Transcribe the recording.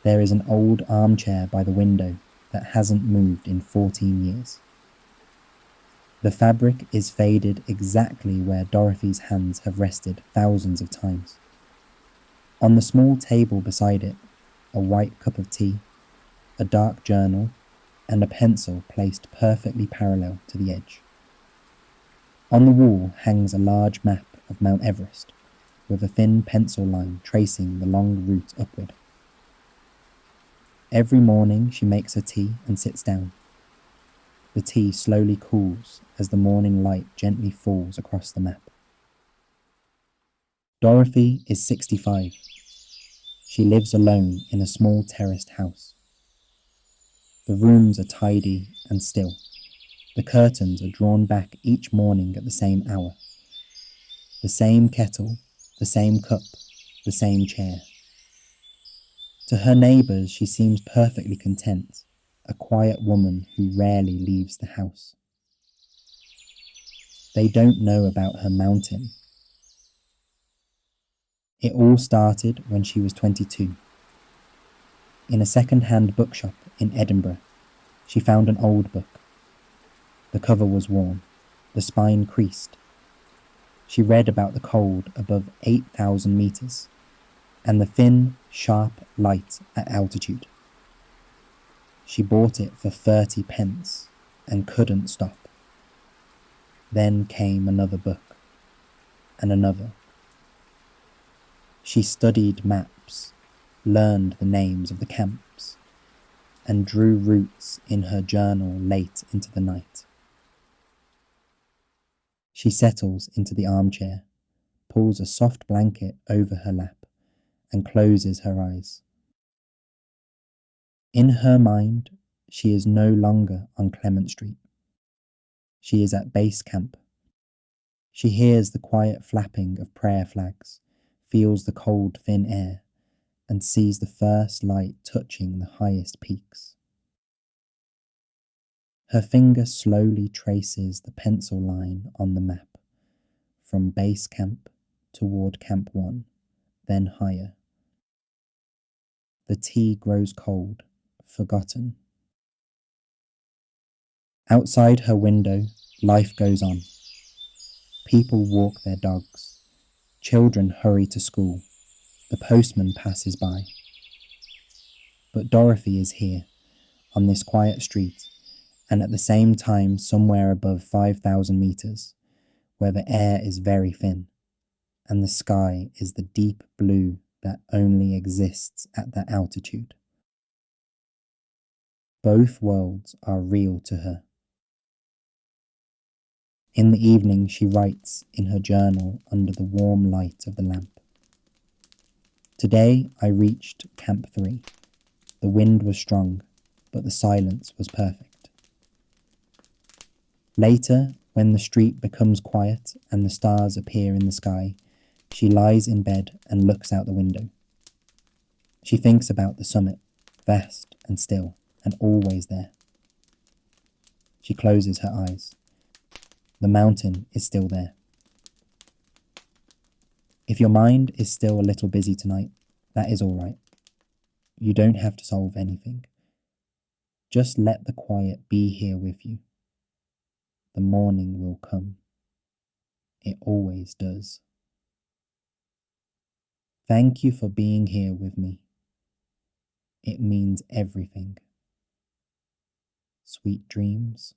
There is an old armchair by the window that hasn't moved in 14 years. The fabric is faded exactly where Dorothy's hands have rested thousands of times. On the small table beside it, a white cup of tea, a dark journal, and a pencil placed perfectly parallel to the edge. On the wall hangs a large map of Mount Everest, with a thin pencil line tracing the long route upward. Every morning she makes her tea and sits down. The tea slowly cools as the morning light gently falls across the map. Dorothy is 65. She lives alone in a small terraced house. The rooms are tidy and still. The curtains are drawn back each morning at the same hour. The same kettle, the same cup, the same chair. To her neighbours she seems perfectly content, a quiet woman who rarely leaves the house. They don't know about her mountain. It all started when she was 22. In a second-hand bookshop in Edinburgh, she found an old book. The cover was worn, the spine creased. She read about the cold above 8,000 metres, and the thin, sharp light at altitude. She bought it for 30 pence and couldn't stop. Then came another book, and another. She studied maps, learned the names of the camps, and drew routes in her journal late into the night. She settles into the armchair, pulls a soft blanket over her lap, and closes her eyes. In her mind, she is no longer on Clement Street. She is at base camp. She hears the quiet flapping of prayer flags, feels the cold, thin air, and sees the first light touching the highest peaks. Her finger slowly traces the pencil line on the map, from base camp toward Camp 1, then higher. The tea grows cold, forgotten. Outside her window, life goes on. People walk their dogs. Children hurry to school. The postman passes by. But Dorothy is here, on this quiet street, and at the same time somewhere above 5,000 metres, where the air is very thin, and the sky is the deep blue that only exists at that altitude. Both worlds are real to her. In the evening she writes in her journal under the warm light of the lamp. Today I reached Camp 3. The wind was strong, but the silence was perfect. Later, when the street becomes quiet and the stars appear in the sky, she lies in bed and looks out the window. She thinks about the summit, vast and still, and always there. She closes her eyes. The mountain is still there. If your mind is still a little busy tonight, that is all right. You don't have to solve anything. Just let the quiet be here with you. The morning will come. It always does. Thank you for being here with me. It means everything. Sweet dreams.